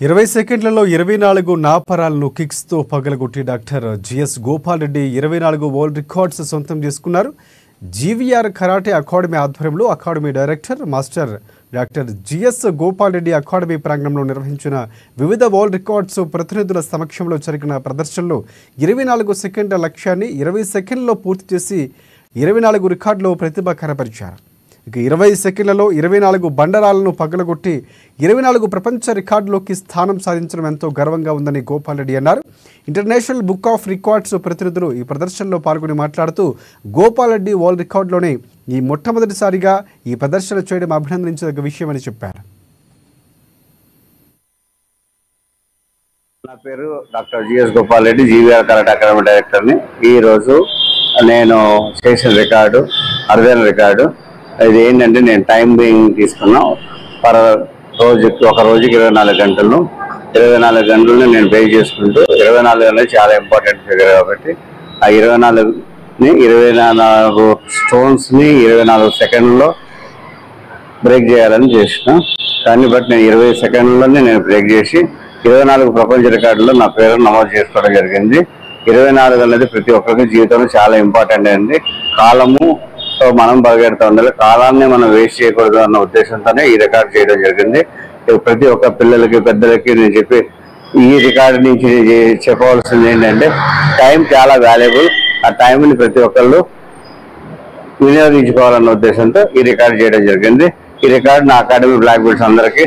20 సెకండ్లలో 24 నాపరాలను కిక్స్తో పగలగొట్టి doctor GS Gopal Reddy 24 world records సొంతం చేసుకున్నారు. జీవీఆర్ కరాటే అకాడమీ ఆధ్వర్యంలో academy director master doctor GS Gopal Reddy academy ప్రాంగణంలో నిర్వహించిన వివిధ వరల్డ్ రికార్డ్స్ ప్రతినిధుల సమక్షంలో జరిగిన ప్రదర్శనలో 24 సెకండ్ల లక్ష్యాన్ని 20 సెకండ్లలో పూర్తి చేసి 24 రికార్డులో ప్రతిభ కనబరిచారు. 20 సెకండ్లలో 24 బండరాలను పగలగొట్టి 24 ప్రపంచ రికార్డులోకి స్థానం సాధించడం ఎంతో గర్వంగా ఉందని గోపాల్ రెడ్డి అన్నారు. ఇంటర్నేషనల్ బుక్ ఆఫ్ రికార్డ్స్ ప్రతినిధులు ఈ ప్రదర్శనలో పాల్గొని మాట్లాడుతూ గోపాల్ రెడ్డి వరల్డ్ రికార్డులోనే ఈ మొట్టమొదటిసారిగా ఈ ప్రదర్శన చేయడం అభినందించదగ్గ విషయమని చెప్పారు. నా పేరు doctor GS Gopal Reddy, GVR karate academy డైరెక్టర్ని. ఈరోజు నేను చేసిన రికార్డు అరుదైన రికార్డు. ఇది ఏంటంటే నేను టైం బీయింగ్ తీసుకున్నా. ఒక రోజుకి 24 గంటలను 24 గంటలను నేను బ్రేక్ చేసుకుంటూ 24 అనేది చాలా ఇంపార్టెంట్ ఫిగర్ కాబట్టి ఆ 24 స్టోన్స్ని 24 సెకండ్లో బ్రేక్ చేయాలని చేసిన. కానీ బట్ నేను 20 సెకండ్లోనే నేను బ్రేక్ చేసి 24 ప్రపంచ రికార్డులో నా పేరు నమోదు చేసుకోవడం జరిగింది. 24 అనేది ప్రతి ఒక్కరికి జీవితంలో చాలా ఇంపార్టెంట్ అయింది. కాలముతో మనం పరిగెడుతూ ఉండాలి, కాలాన్ని మనం వేస్ట్ చేయకూడదు అన్న ఉద్దేశంతోనే ఈ రికార్డు చేయడం జరిగింది. ప్రతి ఒక్క పిల్లలకి పెద్దలకి నేను చెప్పి ఈ రికార్డు నుంచి చెప్పవలసింది ఏంటంటే టైం చాలా వాల్యుబుల్. ఆ టైంని ప్రతి ఒక్కళ్ళు వినియోగించుకోవాలన్న ఉద్దేశంతో ఈ రికార్డు చేయడం జరిగింది. ఈ రికార్డు నా అకాడమీ బ్లాక్ బెల్ట్స్ అందరికీ